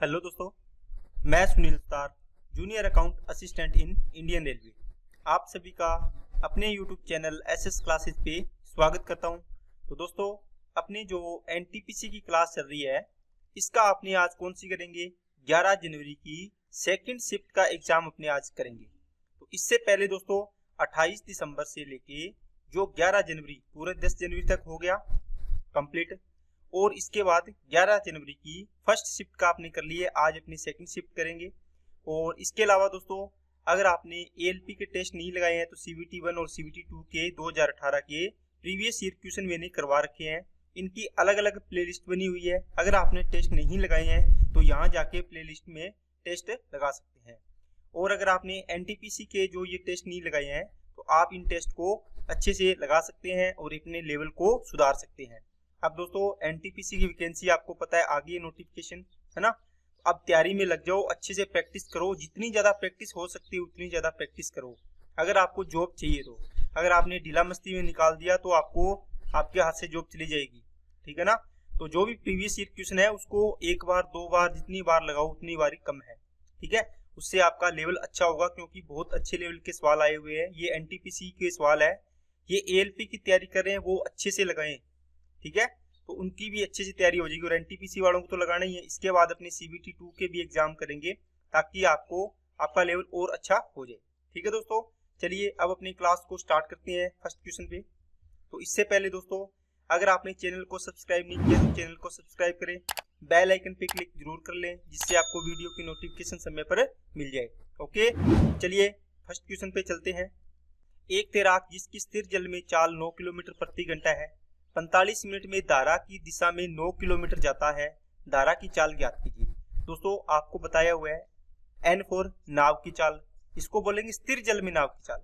Hello दोस्तों, मैं सुनील तार, junior account assistant in Indian railway. आप सभी का अपने यूट्यूब चैनल एसएस क्लासेस पे स्वागत करता हूं। तो दोस्तों, अपनी जो एनटीपीसी की क्लास चल रही है, इसका अपने आज कौन सी करेंगे? 11 जनवरी की सेकंड शिफ्ट का एग्जाम अपने आज करेंगे। तो इससे पहले दोस्तों 28 दिसंबर से लेके जो 11 जनवरी पूरे 10 जनवरी तक हो गया कंप्लीट, और इसके बाद 11 जनवरी की फर्स्ट शिफ्ट का आपने कर लिए, आज अपनी सेकंड शिफ्ट करेंगे। और इसके अलावा दोस्तों, अगर आपने एएलपी के टेस्ट नहीं लगाए हैं तो सीवीटी 1 और सीवीटी 2 के 2018 के प्रीवियस ईयर क्वेश्चन मैंने करवा रखे हैं। इनकी अलग अलग प्लेलिस्ट बनी हुई है। अगर आपने टेस्ट नहीं लगाए हैं तो यहाँ जाके प्लेलिस्ट में टेस्ट लगा सकते हैं। और अगर आपने एनटीपीसी के जो ये टेस्ट नहीं लगाए हैं तो आप इन टेस्ट को अच्छे से लगा सकते हैं और अपने लेवल को सुधार सकते हैं। अब दोस्तों, एनटीपीसी की वैकेंसी आपको पता है, आ गई है नोटिफिकेशन, है ना। अब तैयारी में लग जाओ, अच्छे से प्रैक्टिस करो, जितनी ज्यादा प्रैक्टिस हो सकती है उतनी ज्यादा प्रैक्टिस करो। अगर आपको जॉब चाहिए तो, अगर आपने ढीला मस्ती में निकाल दिया तो आपको आपके हाथ से जॉब चली जाएगी, ठीक है ना। तो जो भी प्रीवियस ईयर क्वेश्चन है उसको एक बार दो बार जितनी बार लगाओ उतनी बार ही कम है, ठीक है। उससे आपका लेवल अच्छा होगा, क्योंकि बहुत अच्छे लेवल के सवाल आए हुए हैं। ये एनटीपीसी के सवाल है, ये एएलपी की तैयारी कर रहे हैं वो अच्छे से लगाएं, ठीक है। तो उनकी भी अच्छे से तैयारी हो जाएगी। और एनटीपीसी वालों को तो लगाना ही है। इसके बाद अपने सीबीटी 2 के भी एग्जाम करेंगे ताकि आपका लेवल और अच्छा हो जाए, ठीक है दोस्तों। चलिए अब अपनी क्लास को स्टार्ट करते हैं फर्स्ट क्वेश्चन पे। तो इससे पहले दोस्तों, अगर आपने चैनल को सब्सक्राइब नहीं किया तो चैनल को सब्सक्राइब करें, बेल आइकन पे क्लिक जरूर कर लें, जिससे आपको वीडियो की नोटिफिकेशन समय पर मिल जाए। ओके, चलिए फर्स्ट क्वेश्चन पे चलते हैं। एक तैराक जिसकी स्थिर जल में चाल 9 किलोमीटर प्रति घंटा है, 45 मिनट में धारा की दिशा में 9 किलोमीटर जाता है, धारा की चाल ज्ञात कीजिए। दोस्तों, आपको बताया हुआ है N फॉर नाव की चाल, इसको बोलेंगे स्थिर जल में नाव की चाल।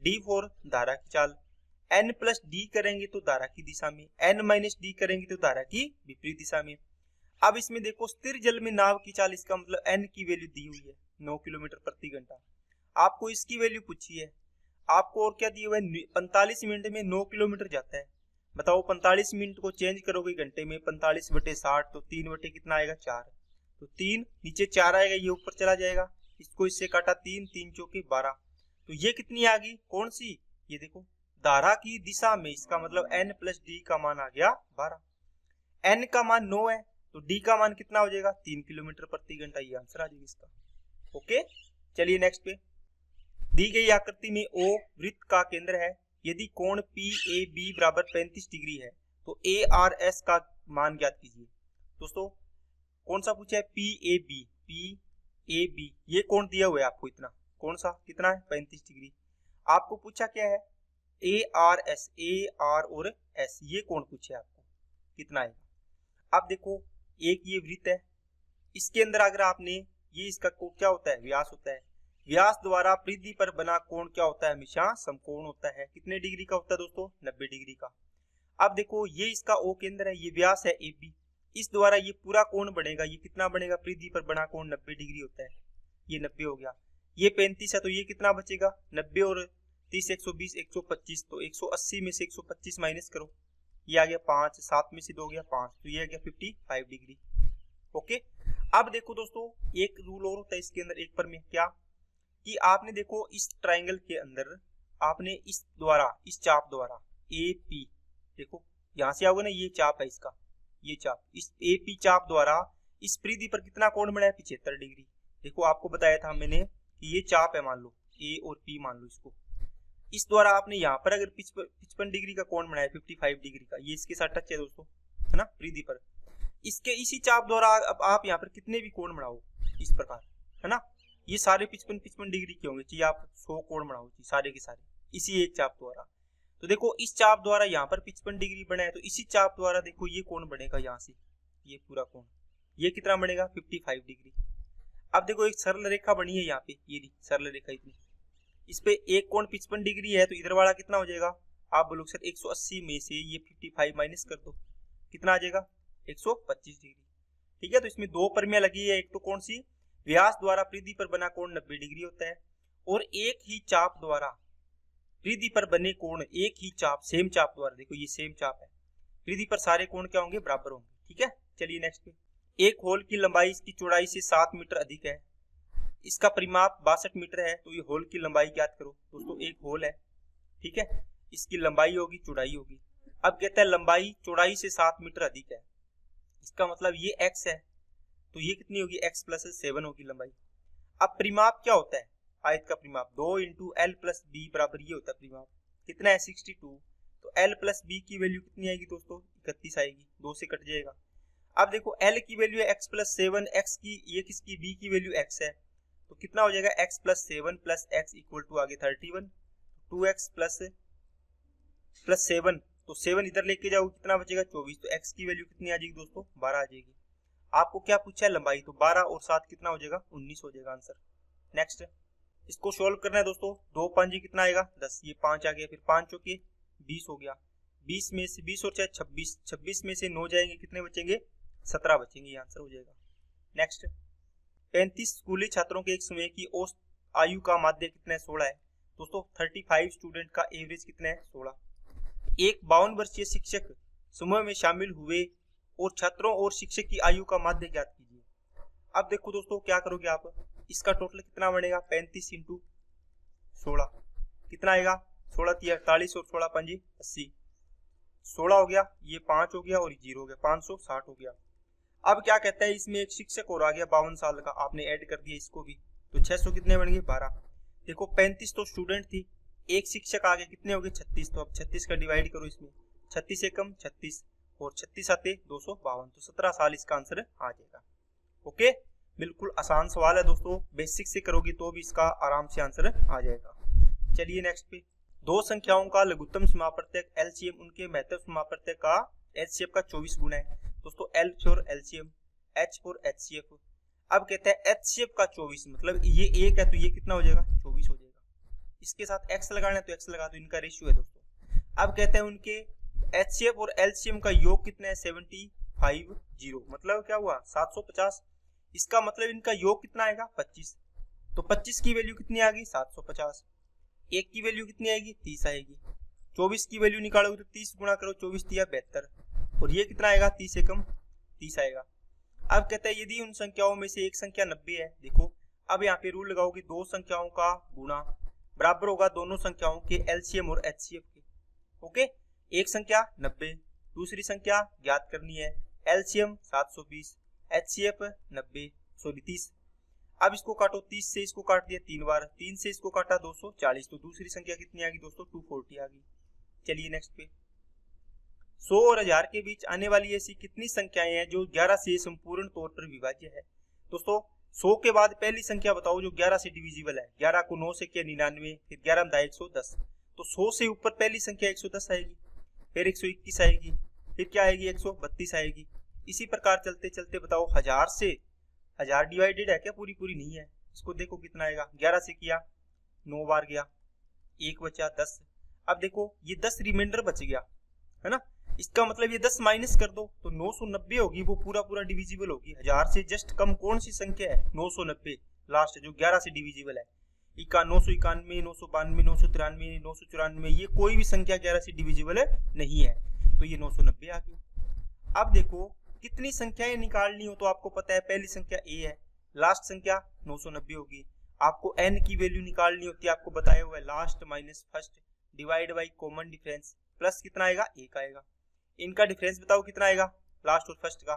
D फॉर धारा की चाल, N प्लस D करेंगे तो धारा की दिशा में, N माइनस D करेंगे तो धारा की विपरीत दिशा में। अब इसमें देखो, स्थिर जल में नाव की चाल, इसका मतलब N की वैल्यू दी हुई है 9 किलोमीटर प्रति घंटा। आपको इसकी वैल्यू पूछी है, आपको और क्या दिया हुआ है? 45 मिनट में 9 किलोमीटर जाता है। बताओ 45 मिनट को चेंज करोगे घंटे में, 45/60 तो 3 बटे कितना आएगा? 4। तो 3 नीचे 4 आएगा, ये ऊपर चला जाएगा, इसको इससे काटा 3, 3 चौके 12। तो ये कितनी आ गई? कौन सी? ये देखो, धारा की दिशा में, इसका मतलब N प्लस D का मान आ गया 12। N का मान 9 है तो D का मान कितना हो जाएगा? 3 किलोमीटर प्रति घंटा। ये आंसर आ जाएगा इसका। ओके, चलिए नेक्स्ट पे। दी गई आकृति में O वृत्त का केंद्र है। यदि कोण PAB बराबर 35 डिग्री है तो ARS का मान ज्ञात कीजिए। दोस्तों, कौन सा पूछा है? PAB ये कोण दिया हुआ है आपको, इतना कौन सा कितना है? 35 डिग्री। आपको पूछा क्या है? ARS, AR और S, ये कोण पूछे आपको, कितना है? अब देखो, एक ये वृत्त है, इसके अंदर अगर आपने ये, इसका क्या होता है? व्यास होता है। व्यास द्वारा परिधि पर बना कोण क्या होता है? हमेशा समकोण होता है। कितने डिग्री का होता है दोस्तों? 90 डिग्री का। अब देखो, ये इसका O केंद्र है, ये व्यास है AB, इस द्वारा ये पूरा कोण बनेगा, ये कितना बनेगा? परिधि पर बना कोण 90 डिग्री होता है। ये 90 हो गया, ये 35 है तो ये कितना बचेगा? 90 और 30 120 125, तो 180 में से 125 माइनस करो, ये आ गया 5, 7 में से 2 गया 5, तो ये आ गया 55 डिग्री। ओके, अब देखो दोस्तों, एक रूल और होता है इसके अंदर, एक पर में क्या कि आपने देखो, इस ट्राइंगल के अंदर आपने इस चाप द्वारा AP, देखो यहां से आओगे ना, ये चाप है इसका, ये चाप, इस AP चाप द्वारा इस परिधि पर कितना कोण बना है? 75 डिग्री। देखो, आपको बताया था मैंने कि ये चाप है, मान लो A और P, मान लो इसको, इस द्वारा आपने यहाँ पर अगर 55 डिग्री का कोण बनाया, 55 डिग्री का, ये इसके साथ टच है दोस्तों, है ना, परिधि पर। इसके इसी चाप द्वारा अब आप यहाँ पर कितने भी कोण बनाओ इस प्रकार, है ना, ये सारे 55 डिग्री के होंगे, चाहिए आप 100 कोण बनाओ सारे के सारे इसी एक चाप द्वारा। तो देखो, इस चाप द्वारा यहाँ पर 55 डिग्री बना है, तो इसी चाप द्वारा देखो ये कोण बनेगा, यहाँ से ये पूरा कोण, ये कितना बनेगा? 55 डिग्री। अब देखो, एक सरल रेखा बनी है यहाँ पे, ये सरल रेखा इतनी, इस पे एक कोण 55 डिग्री है, तो इधर वाला कितना हो जाएगा? आप बोलोगे सर 180 में से ये 55 माइनस कर दो, कितना आ जाएगा? 125 डिग्री। ठीक है, तो इसमें दो परिमियां लगी है, एक तो कौन सी? व्यास द्वारा परिधि पर बना कोण 90 डिग्री होता है, और एक ही चाप द्वारा परिधि पर बने कोण, एक ही चाप, सेम चाप द्वारा, देखो ये सेम चाप है, परिधि पर सारे कोण क्या होंगे? बराबर होंगे। ठीक है, चलिए नेक्स्ट पे। एक होल की लंबाई इसकी चौड़ाई से 7 मीटर अधिक है, इसका परिमाप 62 मीटर है, तो ये होल की लंबाई ज्ञात करो। दोस्तों एक होल है, ठीक है, इसकी लंबाई होगी, चौड़ाई होगी। अब कहता है लंबाई चौड़ाई से 7 मीटर अधिक है, इसका मतलब ये x है, तो ये कितनी होगी, x प्लस 7 होगी लंबाई। अब परिमाप क्या होता है, आयत का परिमाप 2 इंटू एल प्लस बी बराबर ये होता है परिमाप, कितना है 62, तो l प्लस बी की वैल्यू कितनी आएगी दोस्तों, 31 आएगी, 2 से कट जाएगा। अब देखो l की वैल्यू है x प्लस 7, x की ये किसकी b की वैल्यू x है, तो कितना हो जाएगा x plus 7 plus x equal to आगे 31, 2x प्लस 7, तो 7 इधर लेके जाओ कितना बचेगा 24, तो x की वैल्यू कितनी आ जाएगी दोस्तों 12 आ जाएगी। आपको क्या पूछा है लंबाई, तो 12 और 7 कितना हो जाएगा 19 हो जाएगा आंसर। नेक्स्ट इसको सोल्व करना है दोस्तों, 2 5 कितना आएगा 10, ये 5 आ गया, फिर 5 चौके 20 हो गया, 20 में से 20 और 4 26, 26 में से 9 जाएंगे, कितने बचेंगे 17 बचेंगे, ये आंसर हो जाएगा। नेक्स्ट 35 स्कूली छात्रों के एक समूह की औसत आयु का माध्य कितना है 16 है। दोस्तों 35 स्टूडेंट का एवरेज कितना है 16। एक 52 वर्षीय शिक्षक समूह में शामिल हुए और छात्रों और शिक्षक की आयु का माध्य ज्ञात कीजिए। अब देखो दोस्तों क्या करोगे आप, इसका टोटल कितना बनेगा 35 इंटू 16 कितना आएगा, 16 × 48 और 16 × 5 80, 16 हो गया, ये 5 हो गया और 0 हो गया, 560 हो गया। अब क्या कहता है, इसमें एक शिक्षक और आ गया 52 साल का, आपने ऐड कर दिया इसको भी, तो 600 कितने बन गए 12। देखो 35 तो स्टूडेंट थी, एक शिक्षक आ गए, कितने हो गए 36, तो अब 36 का डिवाइड करो इसमें, 36 से कम 36 और 36 आते 252, तो 17 साल इसका आंसर आ जाएगा। ओके, बिल्कुल आसान सवाल है दोस्तों, बेसिक से करोगे तो भी इसका आराम से आंसर आ जाएगा। चलिए नेक्स्ट पे, दो संख्याओं का लघुत्तम समापवर्तक एलसीएम उनके महत्तम समापवर्तक का एचसीएफ का 24 गुना है। दोस्तों L for LCM, H for HCF. अब कहते हैं एचसीएफ का 24, मतलब ये 1 है तो ये कितना हो जाएगा 24 हो जाएगा। इसके साथ x लगाना है तो x लगा दो, इनका रेशियो है दोस्तों। अब कहते हैं उनके एचसीएफ और एलसीएम का योग कितना है 750, मतलब क्या हुआ 750। इसका मतलब इनका योग कितना आएगा 25, तो 25 की वैल्यू कितनी आ गई 750, एक की वैल्यू कितनी आएगी 30 आएगी, 24 की वैल्यू निकालोगे तो 30 गुणा करो, 24 × 72, और ये कितना आएगा 30 से कम 30 आएगा। अब कहता है यदि उन संख्याओं में से एक संख्या 90 है, देखो अब यहाँ पे रूल लगाओगे, दो संख्याओं का गुणा बराबर होगा दोनों संख्याओं के एलसीएम और एचसीएफ के। ओके, एक संख्या 90, दूसरी संख्या ज्ञात करनी है, एलसीएम 720, एचसीएफ 30। अब इसको काटो, 30 से इसको काट दिया 3 बार, 3 से इसको काटा 240, तो दूसरी संख्या कितनी आ गई दोस्तों 240 आ गई। चलिए नेक्स्ट पे, 100 और 1000 के बीच आने वाली ऐसी कितनी संख्याएं हैं जो 11 से संपूर्ण तौर पर विभाज्य है। दोस्तों 100 के बाद पहली संख्या बताओ जो 11 से डिविजिबल है। 11 को 9 से किया 99, फिर 11 में 110, तो 100 से ऊपर पहली संख्या 110 आएगी, फिर 121 आएगी, फिर क्या आएगी 132 आएगी। इसी प्रकार चलते चलते बताओ 1000 से 1000 डिवाइडेड है क्या, पूरी पूरी नहीं है, इसको देखो कितना आएगा, 11 से किया 9 बार गया, 1 बचा 10। अब देखो ये 10 रिमाइंडर बच गया है ना, इसका मतलब ये 10 माइनस कर दो तो 990 होगी, वो पूरा पूरा डिविजिबल होगी। 1000 से जस्ट कम कौन सी संख्या है 990, लास्ट जो 11 से डिविजिबल है। 991, 992, 993, 994, ये कोई भी संख्या 11 से डिविजिबल नहीं है, तो ये 990 आ गई। अब देखो कितनी संख्याएं निकालनी हो तो आपको पता है, पहली संख्या a है, लास्ट संख्या 990 होगी। आपको n की वैल्यू निकालनी होती है, आपको बताया हुआ है last minus first divide by common difference, plus कितना आएगा 1 आएगा। इनका डिफरेंस बताओ कितना आएगा लास्ट और फर्स्ट का,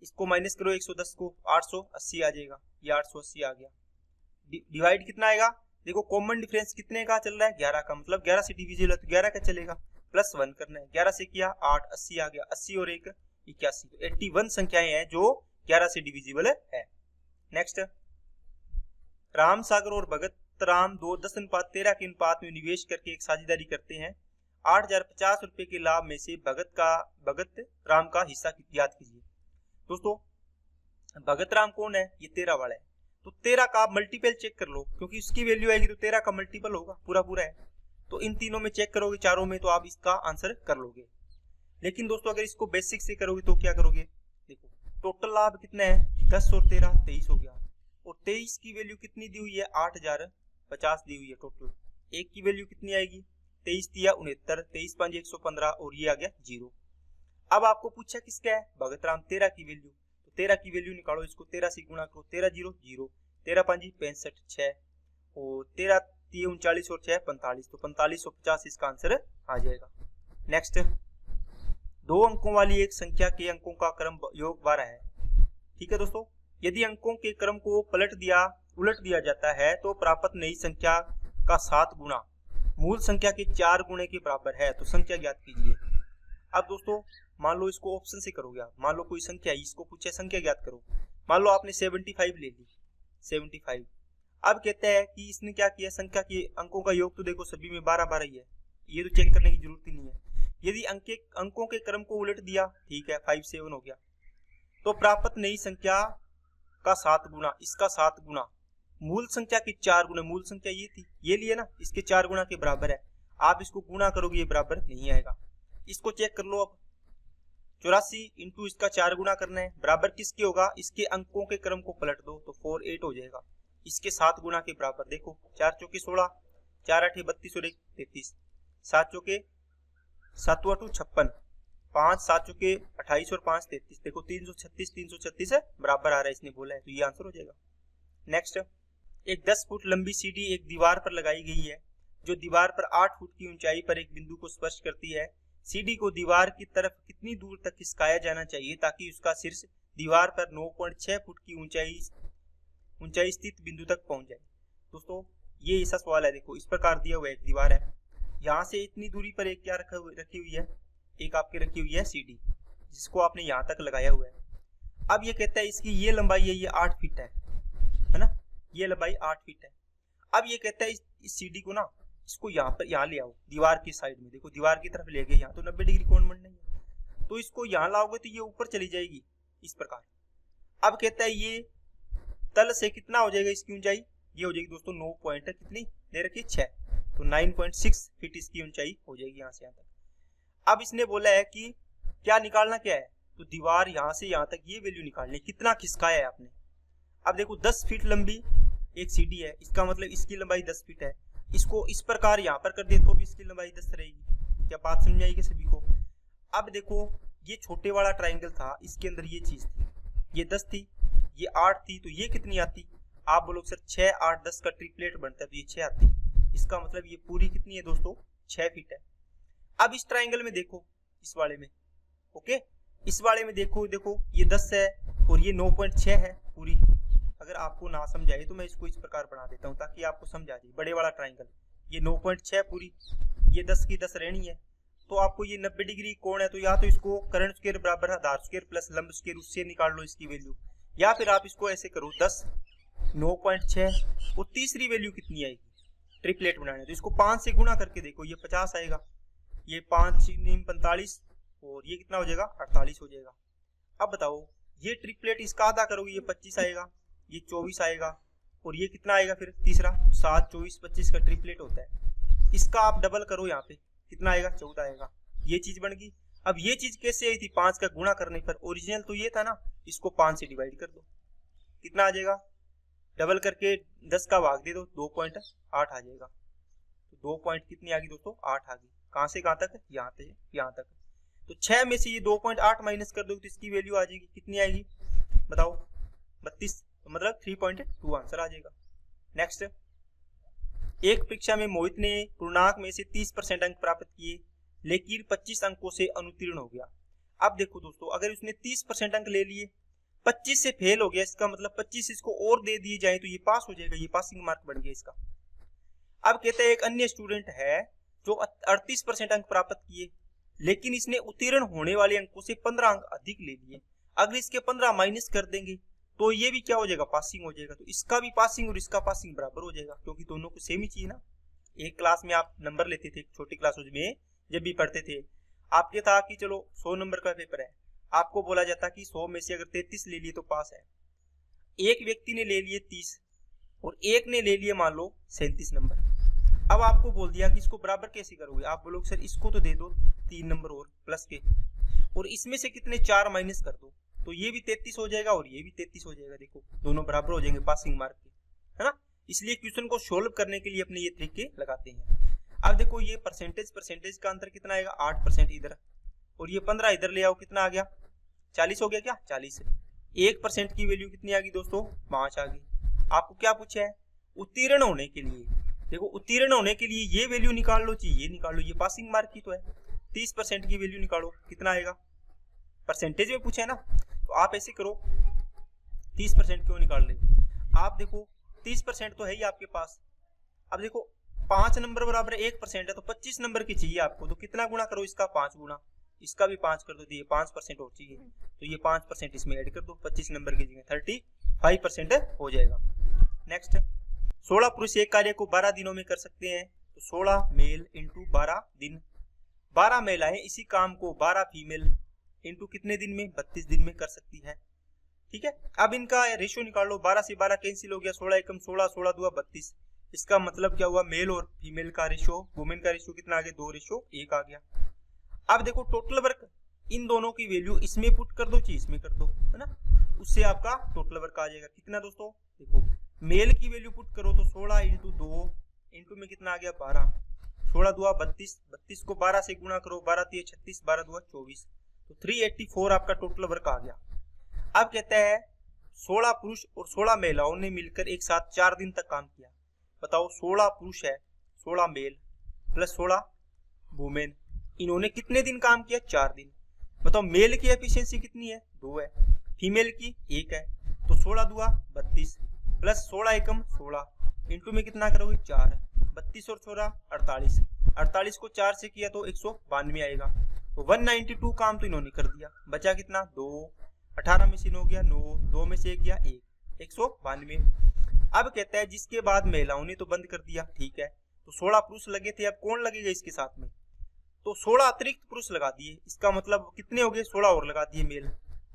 इसको माइनस करो 110 को, 880 आ जाएगा, ये 880 आ गया। डिवाइड कितना आएगा, देखो कॉमन डिफरेंस कितने का चल रहा है 11 का, मतलब 11 से डिविजिबल है तो 11 का चलेगा, प्लस 1 करना है, 11 से किया 8, 80 आ गया, 80 और 1 81, तो 81 संख्याएं हैं जो 11 से डिविजिबल है। नेक्स्ट, राम सागर और भगत राम 10:13 के अनुपात में निवेश करके एक साझेदारी करते हैं। 8050 रुपए के लाभ में से भगत राम का हिस्सा याद कीजिए। दोस्तों भगत राम कौन है, ये 13 वाला है, तो 13 का आप मल्टीपल चेक कर लो, क्योंकि उसकी वैल्यू आएगी तो 13 का मल्टीपल होगा, पूरा पूरा है, तो इन तीनों में चेक करोगे, चारों में, तो आप इसका आंसर कर लोगे। लेकिन दोस्तों अगर इसको बेसिक से करोगे तो क्या करोगे, देखो टोटल लाभ कितना है 10 और 13 23 हो गया, और 23 की वैल्यू कितनी दी हुई है 8050 दी हुई है टोटल। एक की वैल्यू कितनी आएगी 23 दिया 69, 23 5 115, और ये आ गया 0। अब आपको पूछा किसका है भगत राम 13 की वैल्यू, 13 की वैल्यू निकालो, इसको 13 से गुणा करो, 13 0 0, 13 5 65 6 और 13 3 39 और 6 45, तो 4550 इसका आंसर आ जाएगा। नेक्स्ट, 2 अंकों वाली एक संख्या के अंकों का क्रम योग 12 है। ठीक है दोस्तों, यदि अंकों के क्रम को उलट दिया जाता है तो प्राप्त नई संख्या का 7 गुना मूल संख्या के 4 गुणे के बराबर है, तो संख्या ज्ञात कीजिए। अब दोस्तों मान लो इसको ऑप्शन से करोगे आप, मान लो कोई संख्या है, इसको पूछे संख्या ज्ञात करो, मान लो आपने 75 ले ली, 75। अब कहते हैं कि इसने क्या किया, संख्या के अंकों का योग तो देखो सभी में 12 12 ही है, ये तो चेक करने की जरूरत ही नहीं है। यदि अंकों के क्रम को उलट दिया, ठीक है 5 7 हो गया, तो प्राप्त नई संख्या का 7 गुना, इसका 7 गुना मूल संख्या के 4 गुना, मूल संख्या ये थी, ये लिए ना, इसके 4 गुना के बराबर है। आप इसको गुना करोगे ये बराबर नहीं आएगा। इसको चेक कर लो, अब 84 इंटू इसका 4 गुना करना है, बराबर किसके होगा, इसके अंकों के क्रम को पलट दो तो 4 8 हो जाएगा, इसके 7 गुना के बराबर। देखो 4 चौके 16, 4 8 32 और 1 33, 7 चौके 7 8 56, 5 7 चौके 28 और 5 33, देखो 336 है, बराबर आ रहा है, इसने बोला है, तो ये आंसर हो जाएगा। नेक्स्ट, एक 10 फुट लंबी सीढ़ी एक दीवार पर लगाई गई है जो दीवार पर 8 फुट की ऊंचाई पर एक बिंदु को स्पर्श करती है। सीढ़ी को दीवार की तरफ कितनी दूर तक खिसकाया जाना चाहिए ताकि उसका शीर्ष दीवार पर 9.6 फुट की ऊंचाई स्थित बिंदु तक पहुंच जाए। दोस्तों ये ऐसा सवाल है, देखो इस प्रकार दिया हुआ एक दीवार है, यहाँ से इतनी दूरी पर एक क्या रखी हुई है, एक आपकी रखी हुई है सीढ़ी, जिसको आपने यहाँ तक लगाया हुआ है। अब ये कहता है इसकी ये लंबाई है, ये 8 फीट है ना, ये लंबाई 8 फीट है। अब ये कहता है इस सीढ़ी को ना, इसको यहाँ ले आओ, दीवार की साइड में, देखो दीवार की तरफ ले गए, यहाँ तो 90 डिग्री कोण बनना है, तो इसको यहाँ लाओगे तो ये ऊपर चली जाएगी इस प्रकार। अब कहता है ये तल से कितना हो जाएगा इसकी ऊंचाई, ये हो जाएगी दोस्तों 9 पॉइंट कितनी दे रखी 6, तो 9.6 फीट इसकी ऊंचाई हो जाएगी यहाँ से यहाँ तक। अब इसने बोला है कि क्या निकालना क्या है, तो दीवार यहाँ से यहाँ तक ये वैल्यू निकालनी, कितना खिसकाया है आपने। अब देखो 10 फीट लंबी एक सीढ़ी है, इसका मतलब इसकी लंबाई 10 फीट है, इसको इस प्रकार यहाँ पर कर दे तो भी इसकी लंबाई 10 रहेगी। क्या बात समझ आएगी सभी को। अब देखो ये छोटे वाला ट्राइंगल था, इसके अंदर ये चीज थी, ये 10 थी, ये 8 थी, तो ये कितनी आती, आप बोलो सर 6 8 10 का ट्रिपलेट बनता है, तो ये 6 आती, इसका मतलब ये पूरी कितनी है दोस्तों 6 फीट है। अब इस ट्राइंगल में देखो, इस वाले में, ओके, इस वाले में देखो ये 10 है और ये 9.6 है पूरी। अगर आपको ना समझ आए तो मैं इसको इस प्रकार बना देता हूँ ताकि आपको समझ आ जाए। बड़े वाला ट्राइंगल ये 9.6 पूरी, ये 10 की 10 रहनी है, तो आपको ये 90 डिग्री कोण है, तो या तो इसको कर्ण स्क्वायर बराबर आधार स्क्वायर प्लस लंब स्क्वायर उससे निकाल लो इसकी वैल्यू, या फिर आप इसको ऐसे करो 10 9.6 और तीसरी वैल्यू कितनी आएगी ट्रिपलेट बनाना है, तो इसको 5 से गुणा करके देखो, ये 50 आएगा, ये 5 9 45 और ये कितना हो जाएगा 48 हो जाएगा। अब बताओ ये ट्रिपलेट इसका आधा करोगे, ये 25 आएगा, ये 24 आएगा और ये कितना आएगा फिर तीसरा 7 24 25 का ट्रिपलेट होता है। इसका आप डबल करो, यहाँ पे कितना आएगा 14 आएगा, ये चीज बन गई। अब ये चीज कैसे आई थी, 5 का गुणा करने पर, ओरिजिनल तो ये था ना, इसको 5 से डिवाइड कर दो, कितना आ जाएगा, डबल करके 10 का भाग दे दो, 2.8 आ जाएगा। तो 2 पॉइंट कितनी आ गई दोस्तों 8 आ गई, कहां से कहां तक, यहाँ से यहाँ तक। तो 6 में से ये 2.8 माइनस कर दो तो इसकी वैल्यू आ जाएगी, कितनी आएगी बताओ 32, तो मतलब 3.2 आंसर आ जाएगा। नेक्स्ट, एक परीक्षा में मोहित ने पूर्णांक में से 30% अंक प्राप्त किए लेकिन 25 अंकों से अनुत्तीर्ण हो गया। अब देखो दोस्तों, अगर उसने 30% अंक ले लिए, 25 से फेल हो गया, इसका मतलब 25 इसको और दे दिए जाए तो ये पास हो जाएगा, ये पासिंग मार्क बन गया इसका। अब कहते हैं एक अन्य स्टूडेंट है जो 38% अंक प्राप्त किए लेकिन इसने उत्तीर्ण होने वाले अंकों से 15 अंक अधिक ले लिए, अगर इसके 15 माइनस कर देंगे तो ये भी क्या हो जाएगा, पासिंग हो जाएगा। तो इसका भी पासिंग और इसका पासिंग बराबर हो जाएगा, क्योंकि दोनों को सेम ही चाहिए ना। एक क्लास में आप नंबर लेते थे, छोटी क्लासों में जब भी पढ़ते थे, आपके था कि चलो 100 नंबर का पेपर है, आपको बोला जाता कि 100 में से अगर 33 ले लिए तो पास है। एक व्यक्ति ने ले लिए 30 और एक ने ले लिए मान लो 37 नंबर। अब आपको बोल दिया कि इसको बराबर कैसे करोगे, आप बोलोगे सर इसको तो दे दो 3 नंबर और प्लस के, और इसमें से कितने 4 माइनस कर दो, तो ये भी 33 हो जाएगा और ये भी 33 हो जाएगा। देखो दोनों बराबर हो जाएंगे पासिंग मार्क के, है ना। इसलिए क्वेश्चन को सोल्व करने के लिए अपने ये तरीके लगाते हैं। अब देखो ये परसेंटेज का अंतर कितना आएगा, 8% इधर और ये 15 इधर ले आओ, कितना आ गया 40 हो गया, क्या 40। 1% की वैल्यू कितनी आ गई दोस्तों, 5 आ गई। आपको क्या पूछा है, उत्तीर्ण होने के लिए। देखो उत्तीर्ण होने के लिए ये वैल्यू निकाल लो, ये निकाल लो, ये पासिंग मार्क की तो है। 30% की वैल्यू निकालो, कितना आएगा, परसेंटेज में पूछा है ना, तो आप ऐसे करो, 30% क्यों निकाल रहे हो आप, देखो 30% तो है ही आपके पास। अब देखो 5 नंबर बराबर 1% है, तो 25 नंबर की चाहिए आपको, तो कितना गुना करो इसका, 5 गुना, इसका भी 5 कर दो, तो ये 5% और चाहिए, तो ये 5% इसमें ऐड कर दो, 25 नंबर की जगह 35% हो जाएगा। नेक्स्ट, 16 पुरुष एक कार्य को 12 दिनों में कर सकते हैं, तो 16 मेल इंटू 12 दिन, 12 महिलाएं इसी काम को 12 फीमेल इंटू कितने दिन में, 32 दिन में कर सकती है। ठीक है, अब इनका रेशियो निकाल लो, 12 से 12 कैंसिल हो गया, 16 एकम 16, 16 दुआ 32। इसका मतलब क्या हुआ, मेल और फीमेल का रेशियो, वुमेन का रेशियो कितना आ गया, 2:1 आ गया। अब देखो टोटल वर्क, इन दोनों की वैल्यू इसमें पुट कर दो, इसमें कर दो, है ना, उससे आपका टोटल वर्क आ जाएगा कितना दोस्तों। देखो मेल की वैल्यू पुट करो तो 16 इंटू 2 इंटू में कितना आ गया, 12, 16 दुआ 32, 32 को 12 से गुणा करो, 12 तिया 36, 12 दुआ 24, तो 384 आपका टोटल वर्क आ गया। अब कहता है 16 पुरुष और 16 महिलाओं ने मिलकर एक साथ 4 दिन तक काम किया। बताओ 16 पुरुष है, 16 मेल प्लस 16 वुमेन, इन्होंने कितने दिन काम किया, 4 दिन। बताओ मेल की एफिशिएंसी कितनी है, 2 है, फीमेल की 1 है, तो 16 दुआ 32 प्लस 16 एकम 16 इंटू में कितना करोगे, 4, 32 और 16 48, 48 को 4 से किया तो 192 आएगा, तो 192 काम तो इन्होंने कर दिया। बचा कितना, 2, 18 में से 9 गया 9, 2 में से 1 गया 1, 192। अब कहता है जिसके बाद महिलाओं ने तो बंद कर दिया, ठीक है, तो 16 पुरुष लगे थे, अब कौन लगेगा इसके साथ में, तो 16 अतिरिक्त पुरुष लगा दिए, इसका मतलब कितने हो गए, 16 और लगा दिए मेल,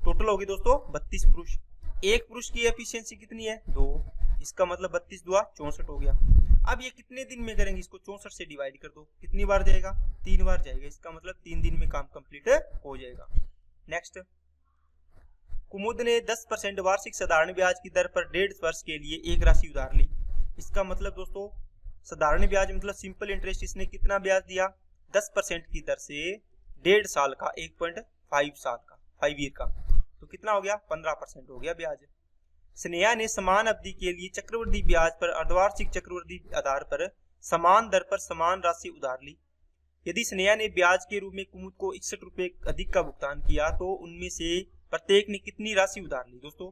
टोटल हो गए दोस्तों 32 पुरुष। एक पुरुष की एफिशिएंसी कितनी है, 2, इसका मतलब 32 दुआ 64 हो गया। अब ये कितने दिन में करेंगे, इसको 64 से डिवाइड कर दो, कितनी बार जाएगा, 3 बार जाएगा, इसका मतलब 3 दिन में काम कंप्लीट हो जाएगा। नेक्स्ट, कुमुद ने 10% वार्षिक साधारण ब्याज की दर पर 1.5 वर्ष के लिए एक राशि उधार ली। इसका मतलब दोस्तों साधारण ब्याज मतलब सिंपल इंटरेस्ट, इसने कितना ब्याज दिया, 10% की दर से 1.5 साल का, 1.5 साल का, 5 ईयर का, तो कितना हो गया, 15% हो गया ब्याज। स्नेहा ने समान अवधि के लिए चक्रवृद्धि ब्याज पर अर्धवार्षिक चक्रवृद्धि आधार पर समान दर पर समान राशि उधार ली। यदि स्नेहा ने ब्याज के रूप में कुमुद को 61 रुपए अधिक का भुगतान किया तो उनमें से प्रत्येक ने कितनी राशि उधार ली दोस्तों।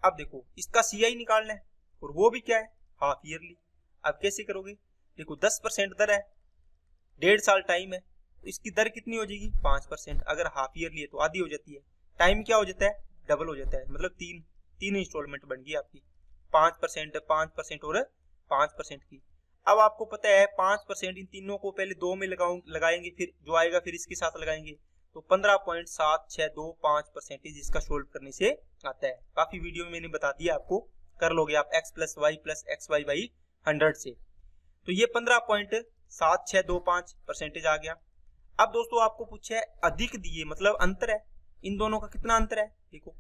अब देखो इसका CI निकालना है और वो भी क्या है, हाफ ईयरली। अब कैसे करोगे, देखो 10% दर है, 1.5 साल टाइम है, तो इसकी दर कितनी हो जाएगी, 5%। अगर हाफ ईयरली है तो आधी हो जाती है, टाइम क्या हो जाता है, डबल हो जाता है, मतलब 3 इंस्टॉलमेंट बन गई आपकी, 5%, 5% और 5% की। अब आपको पता है 5% इन तीनों को पहले 2 में लगाएंगे, फिर जो आएगा फिर इसके साथ लगाएंगे, तो 15.7625% इसका सोल्व करने से आता है। काफी वीडियो में मैंने बता दिया, आपको कर लोगे आप x + y + xy/100 से, तो ये 15.7625% आ गया। अब दोस्तों आपको पूछा है अधिक दिए, मतलब अंतर है, इन दोनों का कितना अंतर है, देखो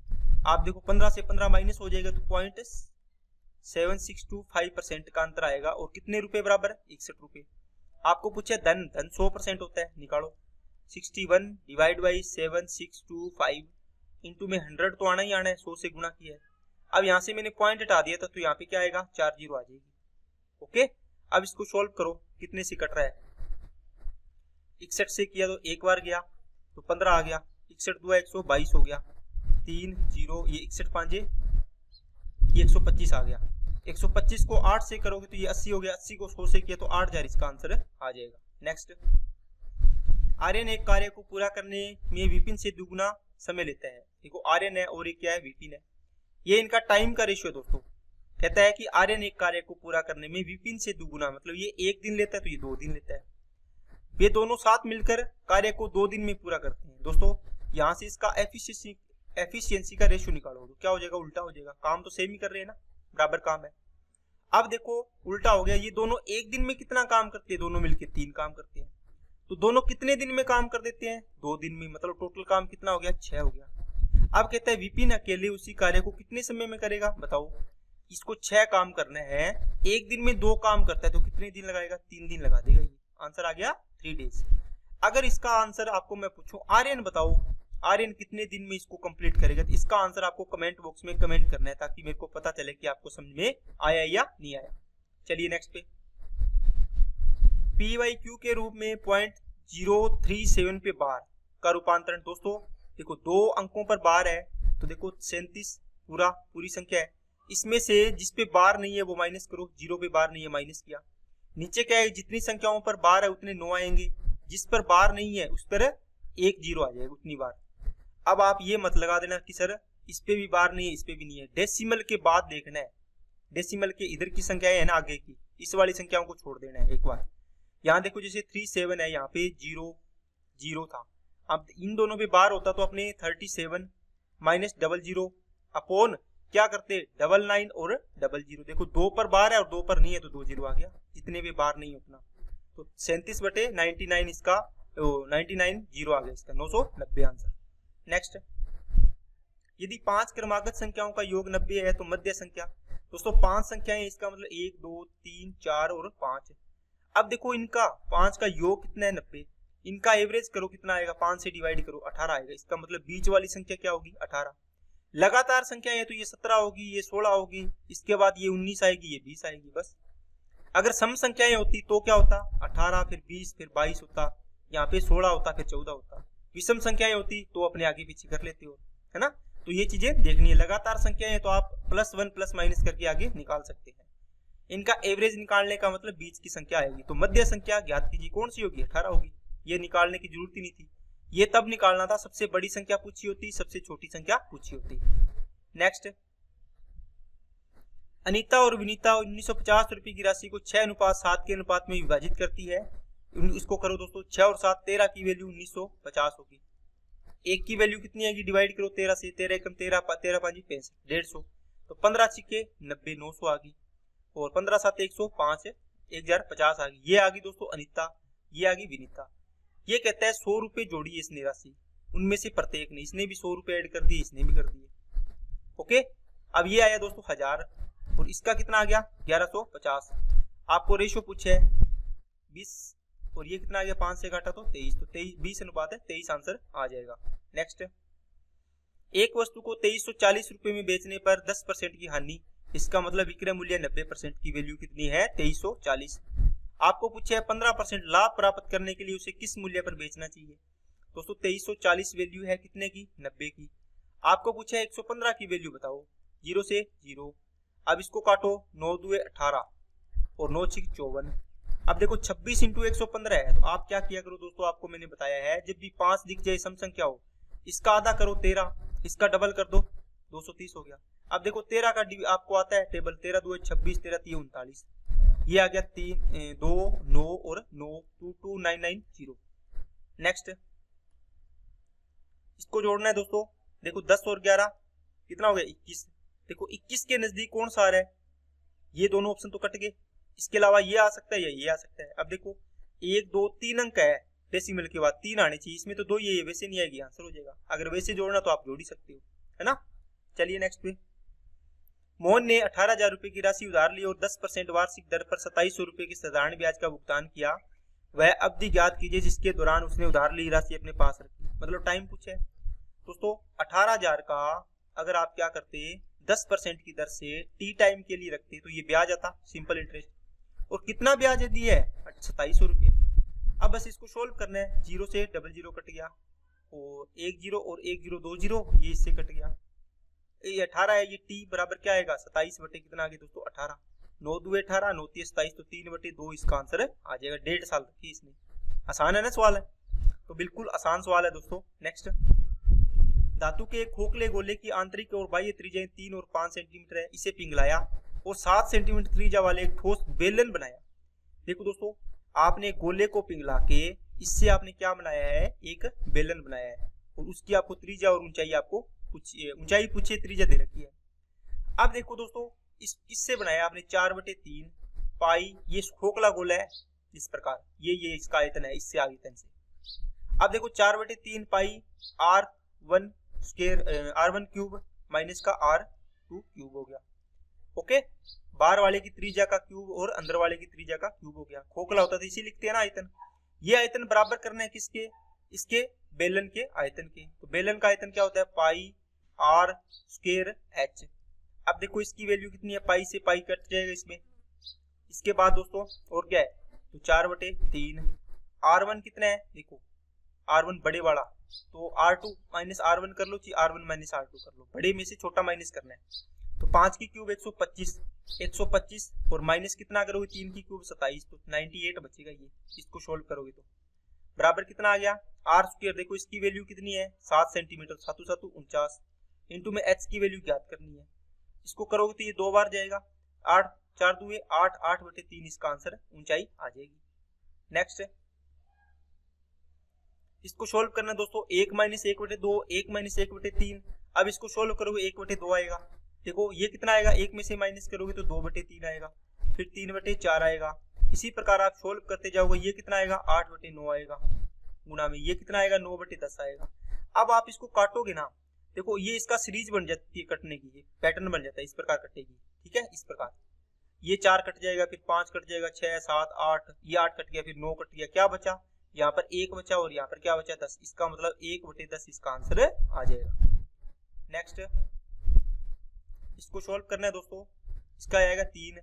आप देखो 15 से 15 माइनस हो जाएगा तो 0.7625% का अंतर आएगा, और कितने रुपए बराबर, 61 रुपए। आपको पूछा है धन 100% होता है, निकालो 61 डिवाइड बाई 7625 इंटू में 100 तो आना ही आना है, 100 से गुणा किया है। अब यहाँ से मैंने पॉइंट हटा दिया था तो यहाँ पे क्या आएगा, 4 जीरो आ जाएगी। ओके, अब इसको सोल्व करो, कितने से कट रहा है, 61 से किया तो एक बार गया तो 15 आ गया, 61 दुआ 122 हो गया, 3 0, ये 61 5 ये 125 आ गया। 125 को 8 से करोगे तो ये 80 हो गया, 80 को 100 से किया तो 8000 इसका आंसर आ जाएगा। नेक्स्ट, आर्यन एक कार्य को पूरा करने में विपिन से दुगुना समय लेता है। देखो आर्यन है और ये क्या है, विपिन है, ये इनका टाइम का रेशियो दोस्तों। कहता है कि आर्यन एक कार्य को पूरा करने में विपिन से दुगुना, मतलब ये 1 दिन लेता है तो ये 2 दिन लेता है। ये दोनों साथ मिलकर कार्य को 2 दिन में पूरा करते हैं। दोस्तों यहाँ से इसका एफिशिएंसी का रेशियो निकालो तो क्या हो जाएगा, उल्टा हो जाएगा, काम तो सेम ही कर रहे हैं ना, बराबर काम है। अब देखो उल्टा हो गया, ये दोनों 1 दिन में कितना काम करते हैं, दोनों मिलकर 3 काम करते हैं, तो दोनों कितने दिन में काम कर देते हैं, 2 दिन में, मतलब टोटल काम कितना हो गया, 6 हो गया। अब कहता है विपिन अकेले उसी कार्य को कितने समय में करेगा, बताओ। इसको 6 काम करना है, 1 दिन में 2 काम करता है तो कितने दिन लगाएगा, 3 दिन लगा देगा। ये आंसर आ गया 3 डेज। अगर इसका आंसर आपको मैं पूछूं, आर्यन बताओ आर्यन कितने दिन में इसको कंप्लीट करेगा? तो इसका आंसर आपको कमेंट बॉक्स में कमेंट करना है ताकि मेरे को पता चले कि आपको समझ में आया या नहीं आया। चलिए नेक्स्ट पे, PYQ के रूप में 0.037 पे बार का रूपांतरण। दोस्तों देखो 2 अंकों पर बार है, तो देखो 37 पूरी संख्या है, इसमें से जिस पे बार नहीं है वो माइनस करो, 0 पे बार नहीं है माइनस किया। नीचे क्या है, जितनी संख्याओं पर बार है उतने 9 आएंगे, जिस पर बार नहीं है उस पर 1 0 आ जाएगा उतनी बार। अब आप ये मत लगा देना कि सर इस पे भी बार नहीं है इस पे भी नहीं है, डेसिमल के बाद देखना है, डेसिमल के इधर की संख्या है ना आगे की, इस वाली संख्याओं को छोड़ देना है एक बार। यहाँ देखो जैसे 37 है, यहाँ पे 0 0 था, अब इन दोनों पे बार होता तो अपने 37 माइनस 00 अपॉन क्या करते 99 और 00। देखो 2 पर बार है और 2 पर नहीं है तो 2 0 आ गया, जितने पे बार नहीं उतना, तो 37/99 इसका 99 0 आ गया, इसका 990 आंसर। नेक्स्ट, यदि 5 क्रमागत संख्याओं का योग 90 है तो मध्य संख्या। दोस्तों 5 संख्याएं, इसका मतलब 1 2 3 4 और 5। अब देखो इनका 5 का योग कितना है 90, इनका एवरेज करो कितना आएगा, 5 से डिवाइड करो 18 आएगा, इसका मतलब बीच वाली संख्या क्या होगी 18। लगातार संख्या है तो ये 17 होगी, ये 16 होगी, इसके बाद ये 19 आएगी, ये 20 आएगी बस। अगर सम संख्याएं होती तो क्या होता, 18 फिर 20 फिर 22 होता, यहाँ पे 16 होता फिर 14 होता। विषम संख्याएं होती तो अपने आगे पीछे कर लेते हो, है ना। तो ये चीजें देखनी है। लगातार संख्याएं हैं तो आप +1 प्लस माइनस करके आगे निकाल सकते हैं। इनका एवरेज निकालने का मतलब बीच की संख्या आएगी, तो मध्य संख्या ज्ञात कीजिए, कौन सी होगी 18 होगी। ये निकालने की जरूरत ही नहीं थी, ये तब निकालना था सबसे बड़ी संख्या पूछी होती, सबसे छोटी संख्या पूछी होती। नेक्स्ट, अनीता और विनीता 1950 रुपए की राशि को 6:7 के अनुपात में विभाजित करती है। इसको करो दोस्तों, 6 और 7 13 की वैल्यू 1950 होगी। एक की वैल्यू कितनी आएगी, डिवाइड करो 13 से, 13 एकम 13 13 5 65 150, तो 15 छिके 90 900 आ गई, और 15 7 105 1050 आ गई। ये आ गई दोस्तों अनीता, ये आ गई विनीता। ये कहता है 100 रुपए जोड़िए इसने राशि, उनमें से प्रत्येक ने, इसने भी 100 रुपए ऐड कर दिए, इसने भी कर दिए। ओके, अब ये आया दोस्तों 1000, और इसका कितना आ गया 1150। आपको रेशो पूछे है 20, और ये कितना आ गया 5 से घटा तो 23, तो 20 अनुपात है 23 आंसर आ जाएगा। नेक्स्ट, एक वस्तु को 2340 रुपए में बेचने पर 10% की हानि, इसका मतलब विक्रय मूल्य 90% की वैल्यू कितनी है 2340। आपको पूछे है 15% लाभ प्राप्त करने के लिए उसे किस मूल्य पर बेचना चाहिए। दोस्तों 2340 वैल्यू है कितने की 90 की। आपको पूछा है 115 की वैल्यू बताओ, 0 से 0। अब इसको काटो, 9 2 18 और 9 6 54। अब देखो 26 × 115 है, तो आप क्या किया करो दोस्तों, आपको मैंने बताया है जब भी 5 दिख जाए सम संख्या हो, इसका आधा करो 13, इसका डबल कर दो 230 हो गया। अब देखो 13 का आपको आता है टेबल, 13 2 26 13 3 39, ये आ गया 3 2 9 और 9 2 2 9 9 0। नेक्स्ट, इसको जोड़ना है दोस्तों, देखो 10 और 11 कितना हो गया 21। देखो 21 के नजदीक कौन सा आ रहा है, ये दोनों ऑप्शन तो कट गए, इसके अलावा ये आ सकता है या ये आ सकता है। अब देखो 1 2 3 अंक है, डेसिमल के बाद 3 आने चाहिए, इसमें तो 2 ये वैसे नहीं आएगी, आंसर हो जाएगा। अगर वैसे जोड़ना तो आप जोड़ ही सकते हो, है ना। चलिए नेक्स्ट पे, मोहन ने 18,000 रुपए की राशि उधार ली और 10% वार्षिक दर पर 2700 रुपए के साधारण ब्याज का भुगतान किया। वह अवधि ज्ञात कीजिए जिसके दौरान उसने उधार ली राशि अपने पास रखी, मतलब टाइम पूछे। दोस्तों 18,000 का अगर आप क्या करते 10% की दर से टी टाइम के लिए रखते तो ये ब्याज आता सिंपल इंटरेस्ट, और कितना ब्याज दिया है 2700 रुपये। अब बस इसको सोल्व करना है, 0 से 00 कट गया, और 1 0 और 1 0 2 0 ये इससे कट गया। ये 18 है, ये टी बराबर क्या आएगा 27 बटे कितना आ गया दोस्तों 18, 9 2 18 9 3 27, तो 3/2 इसका आंसर आ जाएगा। 1.5 साल रखी इसने। आसान है ना सवाल है, तो बिल्कुल आसान सवाल है दोस्तों। नेक्स्ट, धातु के एक खोखले गोले की आंतरिक और बाह्य त्रिज्याएं 3 और 5 सेंटीमीटर है, इसे पिघलाया और 7 सेंटीमीटर त्रिज्या वाले एक ठोस बेलन बनाया। देखो दोस्तों, आपने गोले को पिघला के इससे आपने क्या बनाया है, एक बेलन बनाया है, और उसकी आपको त्रिज्या और ऊंचाई आपको ऊंचाई पूछे, त्रिज्या दे रखी है। अब देखो दोस्तों, इससे बनाया आपने 4/3 पाई, ये खोखला गोला है इस प्रकार, ये इसका आयतन है, इससे आयतन से। अब देखो 4/3 पाई r1 square r1 cube minus का r2 क्यूब हो गया। ओके, बाहर वाले की त्रिज्या का क्यूब और अंदर वाले की त्रिज्या का क्यूब हो गया। खोखला होता था इसी लिखते हैं ना आयतन। ये आयतन बराबर करना है किसके, इसके बेलन के आयतन के। तो बेलन का आयतन क्या होता है, पाई आर स्क्वायर एच। अब देखो इसकी वैल्यू कितनी है, पाई से पाई कट जाएगा इसमें। इसके बाद दोस्तों और क्या है, तो 4/3। R1 कितना है, देखो R1 बड़े वाला, तो R2 माइनस R1 कर लो, R1 माइनस R2 कर लो, बड़े में से छोटा माइनस करना है। तो 5 की क्यूब 125 और माइनस कितना करोगे, 3 की क्यूब 27, तो 98 बचेगा। ये इसको सोल्व करोगे तो बराबर कितना आ गया, आर स्क्वायर। देखो इसकी वैल्यू कितनी है, 7 सेंटीमीटर, 7 7 49 इंटू में एच की वैल्यू ज्ञात करनी है। इसको करोगे तो ये 2 बार जाएगा, 8 4 2 8, 8/3 इसका आंसर ऊंचाई आ जाएगी। नेक्स्ट इसको सोल्व करना है दोस्तों, 1 माइनस 1/2, 1 माइनस 1/3। अब इसको सोल्व करोगे 1/2 आएगा। देखो ये कितना आएगा, 1 में से माइनस करोगे तो 2/3 आएगा, फिर 3/4 आएगा। इसी प्रकार आप सोल्व करते जाओगे, ये कितना आएगा, 8/9 आएगा, गुना में ये कितना आएगा, 9/10 आएगा। अब आप इसको काटोगे ना, देखो ये इसका सीरीज बन जाती है कटने की, ये पैटर्न बन जाता है, इस प्रकार कटेगी। ठीक है, इस प्रकार ये 4 कट जाएगा, फिर 5 कट जाएगा, 6 7 8, ये 8 कट गया, फिर 9 कट गया, क्या बचा, यहाँ पर 1 बचा और यहाँ पर क्या बचा, 10। इसका मतलब 1/10 इसका आंसर आ जाएगा। नेक्स्ट इसको सोल्व करना है दोस्तों, इसका आएगा 3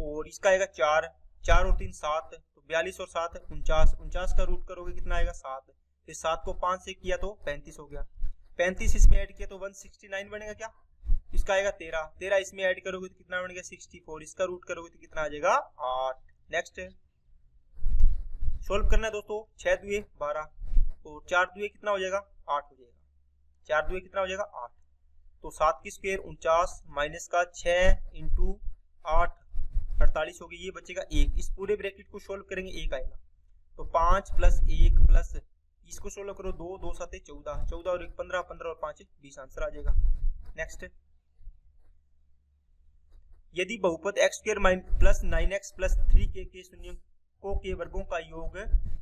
और इसका आएगा 4, 4 और 3 7, तो 42 और 7 49, 49 का रूट करोगे कितना आएगा, 7। फिर 7 को 5 से किया तो 35 हो गया, 35 इसमें ऐड किया तो 169 बनेगा। क्या इसका आएगा 13, 13 इसमें ऐड करोगे तो कितना बनेगा, 64। इसका रूट करोगे तो कितना आ जाएगा, 8। नेक्स्ट सोल्व करना है दोस्तों, 6 2 12 और 4 2 कितना हो जाएगा, 8 हो जाएगा, 4 2 कितना हो जाएगा, 8। तो 7 की स्क्वायर 49 माइनस का 6 इंटू 8 48 हो गई, ये बचेगा 1। इस पूरे ब्रैकेट को सोल्व करेंगे 1 आएगा, तो 5 + 1 प्लस इसको सोल्व करो 2 2 7 14, 14 और 1 15, 15 और 5 20 आंसर आ जाएगा। नेक्स्ट यदि बहुपद x² + 9x + 3k के शून्यकों के वर्गों का योग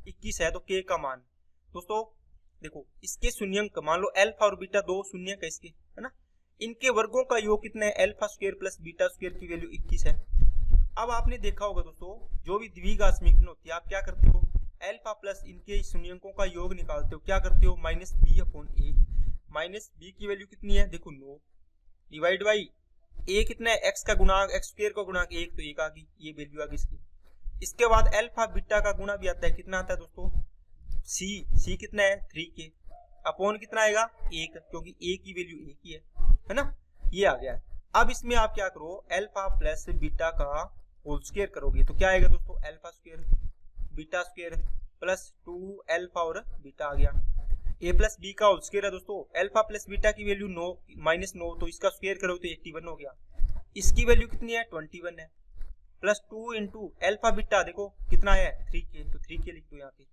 21 है तो k का मान। दोस्तों देखो इसके शून्यंक मान लो अल्फा और बीटा 2 शून्यक है इसके, है ना, इनके वर्गों का योग कितना है, α² + β² की वैल्यू 21 है। अब आपने देखा होगा दोस्तों, जो भी द्विघात समीकरण होती है आप क्या करते हो, अल्फा प्लस इनके शून्यकों का योग निकालते हो, क्या करते हो, -b/a। माइनस b की वैल्यू कितनी है, देखो 9 डिवाइड बाई a कितना है, x का गुणांक x² का गुणांक 1, तो 1 आ गई, ये वैल्यू आ गई इसकी। इसके बाद अल्फा बीटा का गुणा भी आता है, कितना आता है दोस्तों, c कितना है, 3k अपॉन कितना आएगा, 1, क्योंकि a की वैल्यू 1 ही है ना, ये आ गया है। अब इसमें आप क्या करो, अल्फा प्लस बीटा का होल स्क्वायर करोगे तो क्या आएगा दोस्तों, α² β² प्लस 2 अल्फा और बीटा आ गया। a प्लस बी का होल स्क्वायर है दोस्तों, अल्फा प्लस बीटा की वैल्यू 9 -9, तो इसका स्क्वायर करोगे तो 81 हो गया। इसकी वैल्यू कितनी है, 21 है, प्लस 2 इंटू अल्फा बीटा देखो कितना है, 3k, तो 3k लिख दो यहाँ पे।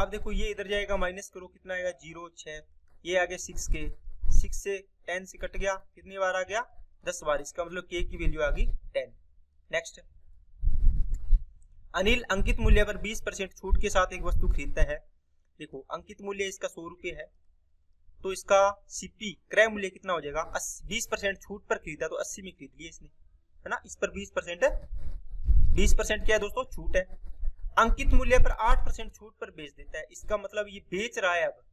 अब देखो ये इधर जाएगा, माइनस करो कितना आएगा, 0 6, ये आ गया 6k, 6 से 10 से कट गया, कितनी बार आ गया, 10 बार, इसका मतलब k की वैल्यू आ गई 10। नेक्स्ट अनिल अंकित मूल्य पर 20% छूट के साथ एक वस्तु खरीदता है। देखो अंकित मूल्य इसका 100 रुपये है, तो इसका सीपी क्रय मूल्य कितना हो जाएगा, 20% छूट पर खरीदा तो 80 में खरीद लिया इसने, है ना, इस पर 20% क्या है दोस्तों, छूट है। अंकित मूल्य पर 8% छूट पर बेच देता है, इसका मतलब ये बेच रहा है। अब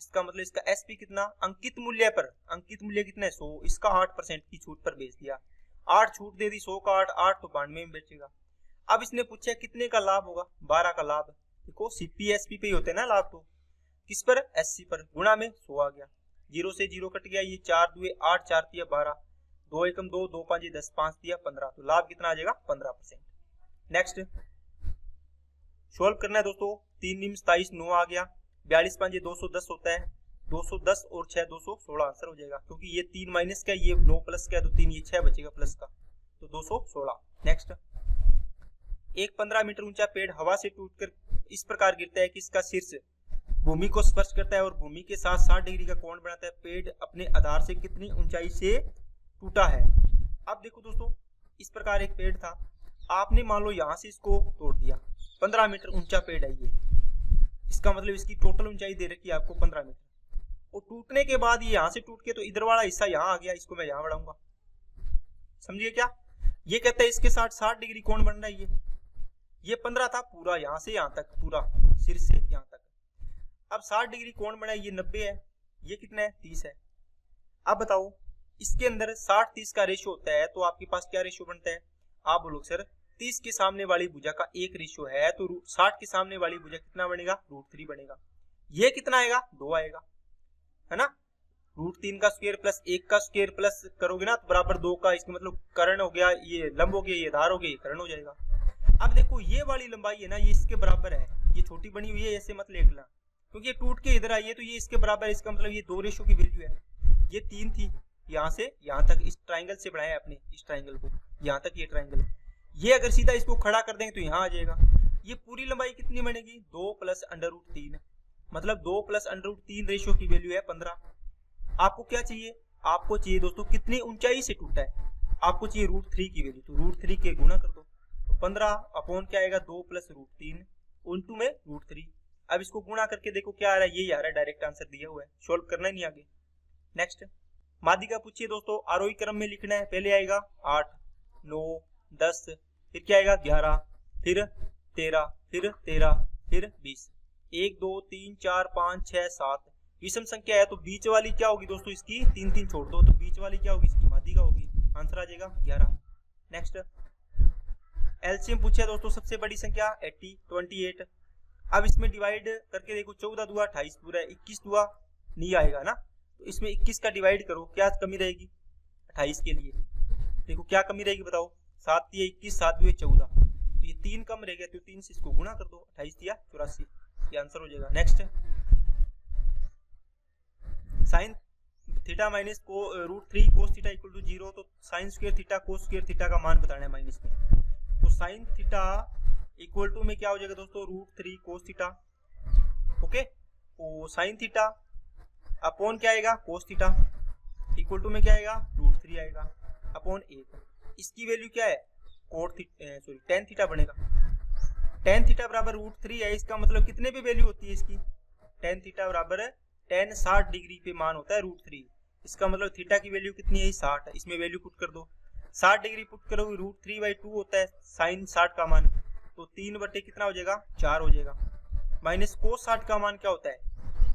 इसका मतलब इसका एसपी कितना, अंकित मूल्य पर, अंकित मूल्य कितना है 100, इसका 8% की छूट पर बेच दिया, 8 छूट दे दी, 100 का 8 तो 92 में बेचेगा। अब इसने पूछा कितने का लाभ होगा, 12 का लाभ। देखो सीपी एसपी पे ही होते हैं ना लाभ, तो किस पर, एससी पर, गुणा में 100 आ गया, 0 से 0 कट गया, ये 4 2 8, 4 3 12, 2 एकम 2, 2 5 10, 5 3 15, तो लाभ कितना आ जाएगा, 15%। नेक्स्ट सोल्व करना है दोस्तों, 3 निम 27 9 आ गया, 42 5 210 होता है, 210 और 6 216 आंसर हो जाएगा, क्योंकि ये 3 माइनस का, ये 9 प्लस का, तो 3 ये 6 बचेगा प्लस का, तो 216। नेक्स्ट एक 15 मीटर ऊंचा पेड़ हवा से टूटकर इस प्रकार गिरता है कि इसका शीर्ष भूमि को स्पर्श करता है और भूमि के साथ 60 डिग्री का कोण बनाता है। पेड़ अपने आधार से कितनी ऊंचाई से टूटा है। अब देखो दोस्तों, इस प्रकार एक पेड़ था, आपने मान लो यहाँ से इसको तोड़ दिया, 15 मीटर ऊंचा पेड़ है ये, इसका मतलब इसकी टोटल ऊंचाई दे रखी है आपको 15 मीटर, और टूटने के बाद ये यहाँ से टूट के तो इधर वाला हिस्सा यहाँ आ गया, इसको मैं यहाँ बढ़ाऊंगा, समझिए क्या, ये कहता है इसके साथ 60 डिग्री कोण बन रहा है, ये 15 था पूरा, यहाँ से यहाँ तक, पूरा सिर से यहाँ तक। अब 60 डिग्री कोण बना, ये 90 है, ये कितना है 30 है। अब बताओ इसके अंदर 60-30 का रेशियो होता है, तो आपके पास क्या रेशियो बनता है? आप बोलो सर 30 के सामने वाली भुजा का एक रेशियो है, तो 60 के सामने वाली भुजा कितना बनेगा? √3 बनेगा। ये कितना आएगा? 2 आएगा, है ना। √3 का स्क्वायर प्लस 1 का स्क्वायर प्लस करोगे ना तो बराबर 2 का, इसका मतलब कर्ण हो गया, ये लंब हो गया, ये धार हो गया, ये कर्ण हो जाएगा। अब देखो ये वाली लंबाई है ना, ये इसके बराबर है, ये छोटी बनी हुई है, ऐसे मत लेना, क्योंकि ये टूट के इधर आई है तो ये इसके बराबर है, इसका मतलब ये 2 रेशियो की वैल्यू है। ये 3 थी, यहाँ से यहाँ तक इस ट्राइंगल से बढ़ाया अपने, इस ट्राइंगल को यहाँ तक, ये ट्राइंगल, ये अगर सीधा इसको खड़ा कर देंगे तो यहाँ आ जाएगा। ये पूरी लंबाई कितनी बनेगी? 2 + √3, मतलब 2 + √3 रेशियो की वैल्यू है 15। आपको क्या चाहिए? आपको चाहिए दोस्तों कितनी ऊंचाई से टूटा है, आपको चाहिए √3 की वैल्यू, तो √3 के गुना कर दो, तो 15 अपॉन क्या आएगा? 2 + √3 उनटू में √3। अब इसको गुणा करके देखो क्या आ रहा है, यही आ रहा है, डायरेक्ट आंसर दिया हुआ है, सोल्व करना ही नहीं आगे। नेक्स्ट माध्यिका पूछिए दोस्तों, आरोही क्रम में लिखना है। पहले आएगा 8, 9, 10, फिर क्या आएगा 11, फिर 13, फिर 13, फिर 20, 1 2 3 4 5 6 7 विषम संख्या है, तो बीच वाली क्या होगी दोस्तों? इसकी 3 छोड़ दो, तो बीच वाली क्या होगी? इसकी माध्यिका होगी, आंसर आ जाएगा 11। नेक्स्ट एलसीएम पूछा दोस्तों, सबसे बड़ी संख्या 28। अब इसमें डिवाइड करके देखो, 14 दूआ 28 पूरा है, 21 दूआ नहीं आएगा ना, तो इसमें 21 का डिवाइड करो, क्या कमी रहेगी 28 के लिए? देखो क्या कमी रहेगी बताओ, 7 × 21, 7 × 14, तो ये 3 कम रह गया, तो 3 से इसको गुणा कर दो, 28 × 84, ये आंसर हो जाएगा। नेक्स्ट साइन थीटा माइनस को √3 कोस थीटा = 0, तो sine square theta cos square theta का मान बताना है माइनस में, तो साइन थीटा इक्वल टू में क्या हो जाएगा दोस्तों? √3 कोस थीटा। ओके, तो साइन थीटा अपॉन क्या आएगा? कोस थीटा, इक्वल टू में क्या आएगा? √3 आएगा अपॉन 1। इसकी वैल्यू क्या है? tan थीटा बनेगा। tan थीटा बराबर √3 है, इसका मतलब कितने पे वैल्यू होती है इसकी? tan थीटा बराबर tan 60 डिग्री पे मान होता है √3, इसका मतलब थीटा की वैल्यू कितनी है? 60। इसमें वैल्यू पुट कर दो, 60 डिग्री पुट करोगे √3/2 होता है साइन 60 का मान, तो 3 बटे कितना हो जाएगा? 4 हो जाएगा। माइनस कोस 60 का मान क्या होता है?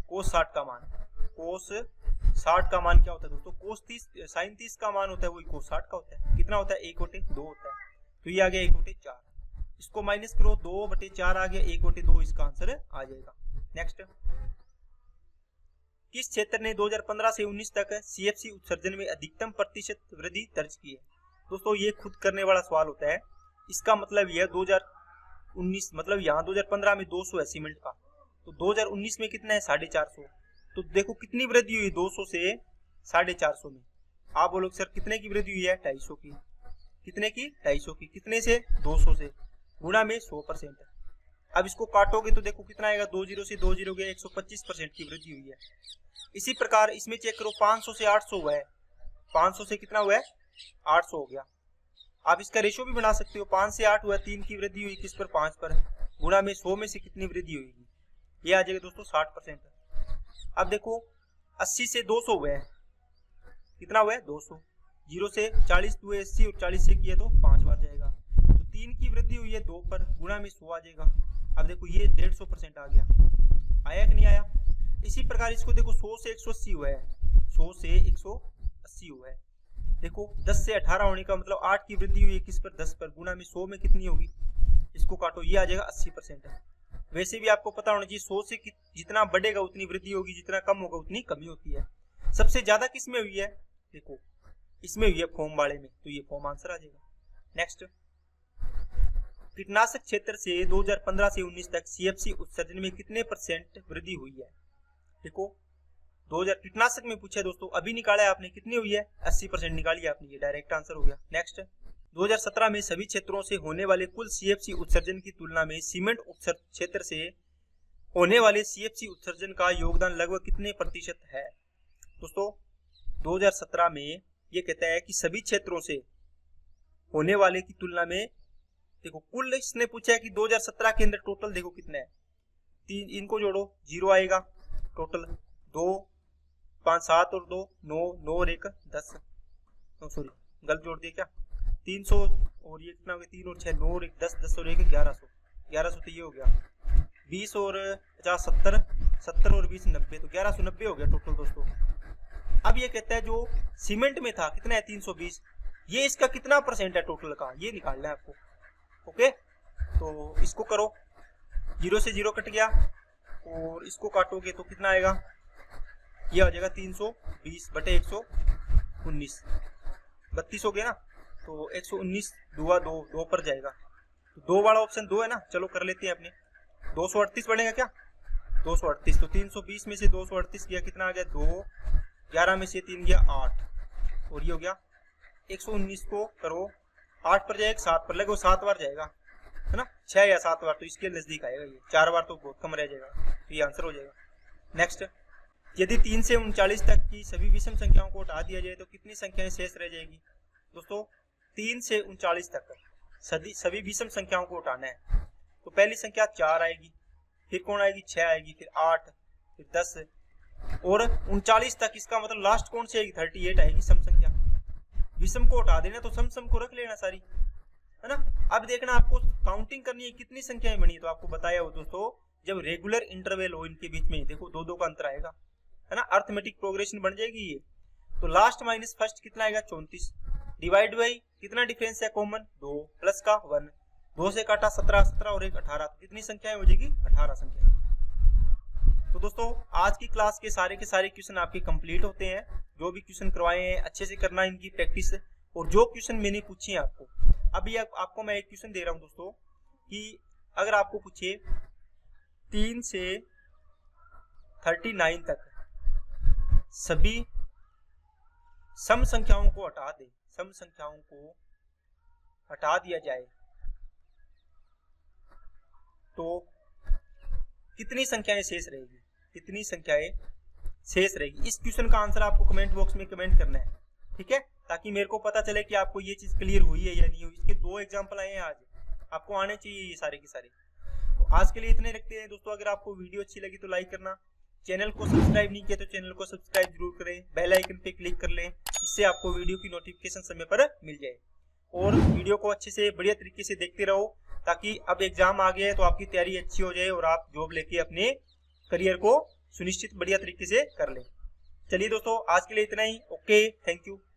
कोस 60 का मान, कोस 60 का मान क्या होता है दोस्तों? कोस 30 साइन 30 का मान होता है, वही कोस 60 का होता है। कितना होता है? 1/2 होता है, तो ये आ गया 1/4। इसको माइनस करो, 2/4 आ गया, 1/2 इसका आंसर आ जाएगा। नेक्स्ट, किस क्षेत्र ने 2015 से 19 तक सीएफसी उत्सर्जन में अधिकतम प्रतिशत वृद्धि दर्ज की है? दोस्तों ये खुद करने वाला सवाल होता है, इसका मतलब यह 2019 मतलब यहाँ 2015 में 200 है सीमेंट का, तो 2019 में कितना है? 450। तो देखो कितनी वृद्धि हुई 200 से 450 में। आप बोलो सर कितने की वृद्धि हुई है? 250 की। कितने की? 250 की। कितने से? 200 से, गुणा में 100%। अब इसको काटोगे तो देखो कितना आएगा? 20 से 20 गया, 125% की वृद्धि हुई है। इसी प्रकार इसमें चेक करो, 500 से 800 हुआ है, 500 से कितना हुआ है? 800 हो गया। आप इसका रेशियो भी बना सकते हो, 5 से 8 हुआ, 3 की वृद्धि हुई किस पर? 5 पर, गुणा में 100 में से कितनी वृद्धि होगी? ये आ जाएगा दोस्तों 60%। अब देखो 80 से 200 हुआ है, कितना हुआ है? 200। 0 से 40 हुए 80, और 40 से किया तो 5 बार जाएगा, तो 3 की वृद्धि हुई है 2 पर, गुणा में 100 आ जाएगा। अब देखो ये 150% आ गया, आया कि नहीं आया? इसी प्रकार इसको देखो 100 से 180 हुआ है, 100 से 180 हुआ है। देखो 10 से 18 होने का मतलब 8 की वृद्धि हुई है किस पर? 10 पर, गुणा में 100 में कितनी होगी? इसको काटो, ये आ जाएगा 80%। वैसे भी आपको पता होना चाहिए 100 से जितना बढ़ेगा उतनी वृद्धि होगी, जितना कम होगा उतनी कमी होती है। सबसे ज्यादा किस में हुई है? देखो इसमें हुई है फॉर्म वाले में, तो ये फॉर्म आंसर आ जाएगा। नेक्स्ट, कीटनाशक क्षेत्र से 2015 से 19 तक सीएफसी उत्सर्जन में कितने % वृद्धि हुई है? देखो 2000 कीटनाशक में पूछा है दोस्तों, अभी निकाला है आपने, कितनी हुई है? 80% निकाली आपने, ये डायरेक्ट आंसर हो गया। नेक्स्ट, 2017 में सभी क्षेत्रों से होने वाले कुल सीएफसी उत्सर्जन की तुलना में सीमेंट क्षेत्र से होने वाले सीएफसी उत्सर्जन का योगदान लगभग कितने % है? दोस्तों 2017 में ये कहता है कि सभी क्षेत्रों से होने वाले की तुलना में, देखो कुल इसने पूछा है कि 2017 के अंदर टोटल देखो कितना है, 3 इनको जोड़ो 0 आएगा टोटल, 2 5 7 और 2 9 9 और 1 10, सॉरी गलत जोड़ दिया क्या, 300 और ये कितना हो गया, 3 और 6 9 और 1 10 10 और 1 1100 1100, तो ये हो गया 20 और 50 70 70 और 20 90, तो 1190 हो गया टोटल दोस्तों। अब ये कहता है जो सीमेंट में था कितना है 320, ये इसका कितना परसेंट है टोटल का, ये निकालना है आपको। ओके, तो इसको करो, 0 से 0 कट गया और इसको काटोगे तो कितना आएगा, ये आ जाएगा 320 बटे 119, 32 हो गया ना। तो 119 दुआ 2 पर जाएगा, तो 2 वाला ऑप्शन 2 है ना। चलो कर लेते हैं अपने, 238 बढ़ेगा क्या, 238। तो 320 में से 238 गया, कितना आ गया 2, 11 में से 3 गया 8, और ये हो गया 119 को करो 8 पर जाएगा, 7 पर लगेगा, 7 बार जाएगा है ना, 6 या 7 बार, तो इसके नजदीक आएगा ये, 4 बार तो बहुत कम रह जाएगा, तो ये आंसर हो जाएगा। नेक्स्ट, यदि 3 से 39 तक की सभी विषम संख्याओं को हटा दिया जाए तो कितनी संख्याएं शेष रह जाएगी। दोस्तों 3 से 39 तक सभी विषम संख्याओं को हटाना है, तो पहली संख्या 4 आएगी, फिर कौन आएगी 6 आएगी, फिर 8, फिर 10 और 39 तक, इसका मतलब लास्ट कौन सी आएगी 38 आएगी सम संख्या। विषम को हटा देना तो सम को रख लेना सारी, है ना। अब देखना आपको काउंटिंग करनी है कितनी संख्याएं बनी, तो आपको बताया हो दोस्तों जब रेगुलर इंटरवल हो इनके बीच में, देखो 2 का अंतर आएगा, है ना, अर्थमेटिक प्रोग्रेशन बन जाएगी ये। तो लास्ट माइनस फर्स्ट कितना आएगा 34, डिवाइड बाई कितना डिफरेंस है कॉमन 2 प्लस का 1, 2 से काटा 17 और 1 18, तो कितनी संख्याएं हो जाएगी 18 संख्याएं। तो दोस्तों आज की क्लास के सारे क्वेश्चन आपके कंप्लीट होते हैं। जो भी क्वेश्चन करवाए हैं अच्छे से करना इनकी प्रैक्टिस, और जो क्वेश्चन मैंने पूछे हैं आपको, अभी आपको मैं एक क्वेश्चन दे रहा हूं दोस्तों कि अगर आपको पूछे 3 से 39 तक सभी सम संख्याओं को हटा दे, सम संख्याओं को हटा दिया जाए तो कितनी संख्याएं शेष रहेगी, कितनी संख्याएं शेष रहेगी। इस क्वेश्चन का आंसर आपको कमेंट बॉक्स में कमेंट करना है, ठीक है, ताकि मेरे को पता चले कि आपको ये चीज क्लियर हुई है या नहीं हुई। इसके 2 एग्जांपल आए हैं आज, आपको आने चाहिए ये सारे के सारे। तो आज के लिए इतने रखते हैं दोस्तों। अगर आपको वीडियो अच्छी लगी तो लाइक करना, चैनल को सब्सक्राइब नहीं किया तो चैनल को सब्सक्राइब जरूर करें, बेल आइकन पे क्लिक कर लें, इससे आपको वीडियो की नोटिफिकेशन समय पर मिल जाए। और वीडियो को अच्छे से बढ़िया तरीके से देखते रहो, ताकि अब एग्जाम आ गया है तो आपकी तैयारी अच्छी हो जाए और आप जॉब लेके अपने करियर को सुनिश्चित बढ़िया तरीके से कर लें। चलिए दोस्तों आज के लिए इतना ही। Okay, thank you.